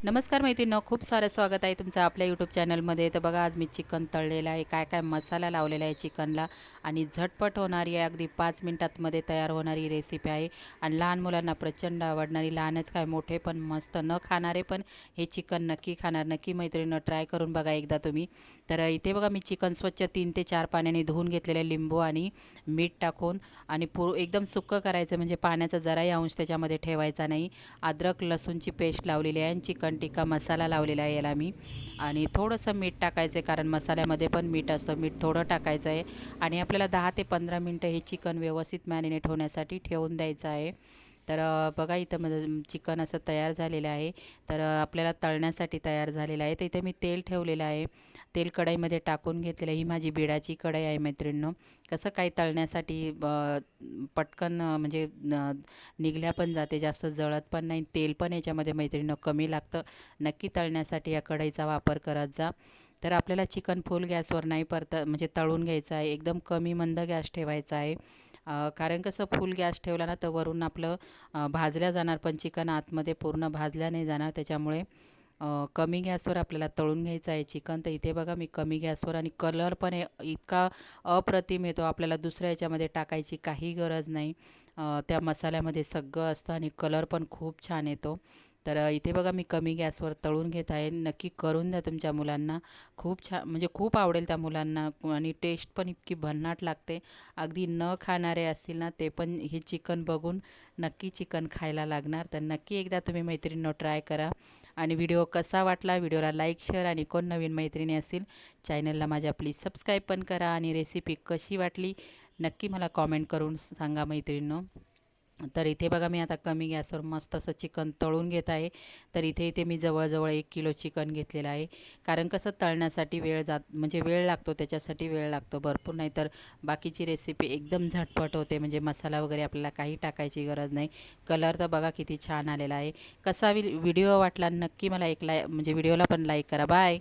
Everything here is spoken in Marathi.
नमस्कार मैत्रिणींनो, खूप सारं स्वागत आहे तुमचं आपल्या यूट्यूब चॅनलमध्ये. तर बघा, आज मी चिकन तळलेलं आहे, काय काय मसाला लावलेला आहे चिकनला आणि झटपट होणारी आहे, अगदी 5 मिनिटांमध्ये तयार होणारी रेसिपी आहे. आणि लहान मुलांना प्रचंड आवडणारी, लहानच काय मोठे पण मस्त न खाणारे पण हे चिकन नक्की खाणार. नक्की मैत्रिणींनो, ट्राय करून बघा एकदा तुम्ही. तर इथे बघा, मी चिकन स्वच्छ 3 ते 4 पाण्याने धुवून घेतलेलं आहे, लिंबू आणि मीठ टाकून. आणि एकदम सुक्कं करायचं, म्हणजे पाण्याचा जराही अंश त्याच्यामध्ये ठेवायचा नाही. अद्रक लसूणची पेस्ट लावलेली आहे आणि चिकन टिक्का मसाला लावलेला आहे याला मी. आणि थोडंसं मीठ टाकायचं आहे, कारण मसाल्यामध्ये पण मीठ असतं, मीठ थोडं टाकायचं आहे. आणि आपल्याला 10 ते 15 मिनटं हे चिकन व्यवस्थित मॅरिनेट होण्यासाठी ठेवून द्यायचं आहे. तर बघा, इथं माझं चिकन असं तयार झालेलं आहे. तर आपल्याला तळण्यासाठी तयार झालेलं आहे. तर इथे मी तेल ठेवलेलं आहे, तेल कढईमध्ये टाकून घेतलेलं आहे. ही माझी बिडाची कढई आहे मैत्रिणींनो. कसं काही तळण्यासाठी पटकन म्हणजे निघल्या पण जाते, जास्त जळत पण नाही. तेल पण याच्यामध्ये मैत्रिणींनो कमी लागतं. नक्की तळण्यासाठी या कढईचा वापर करत जा. तर आपल्याला चिकन फुल गॅसवर नाही म्हणजे तळून घ्यायचं आहे, एकदम कमी मंद गॅस ठेवायचा आहे. कारण कसं, फुल गॅस ठेवला ना तर वरून आपलं भाजल्या जाणार, पण चिकन आतमध्ये पूर्ण भाजल्या नाही जाणार. त्याच्यामुळे कमी गॅसवर आपल्याला तळून घ्यायचं आहे चिकन. तर इथे बघा, मी कमी गॅसवर, आणि कलर पण इतका अप्रतिम येतो, आपल्याला दुसऱ्या याच्यामध्ये टाकायची काही गरज नाही. त्या मसाल्यामध्ये सगळं असतं आणि कलर पण खूप छान येतो. तर इथे बघा, मी कमी गॅसवर तळून घेत आहे. नक्की करून द्या तुमच्या मुलांना, खूप छान, म्हणजे खूप आवडेल त्या मुलांना. आणि टेस्ट पण इतकी भन्नाट लागते. अगदी न खाणारे असतील ना, ते पण हे चिकन बघून नक्की चिकन खायला लागणार. तर नक्की एकदा तुम्ही मैत्रिणींनो ट्राय करा. आणि व्हिडिओ कसा वाटला, व्हिडिओला लाईक, शेअर, आणि कोण नवीन मैत्रिणी असतील चॅनलला माझ्या प्लीज सबस्क्राईब पण करा. आणि रेसिपी कशी वाटली नक्की मला कॉमेंट करून सांगा मैत्रिणींनो. तर इथे बघा, मी आता कमी गॅसवर मस्त असं चिकन तळून घेत आहे. तर इथे मी जवळजवळ 1 किलो चिकन घेतलेलं आहे. कारण कसं, तळण्यासाठी म्हणजे वेळ लागतो, त्याच्यासाठी वेळ लागतो भरपूर. नाही तर बाकीची रेसिपी एकदम झटपट होते, म्हणजे मसाला वगैरे आपल्याला काही टाकायची गरज नाही. कलर तर बघा किती छान आलेला आहे. कसा व्हिडिओ वाटला नक्की मला एक म्हणजे व्हिडिओला पण लाईक करा. बाय.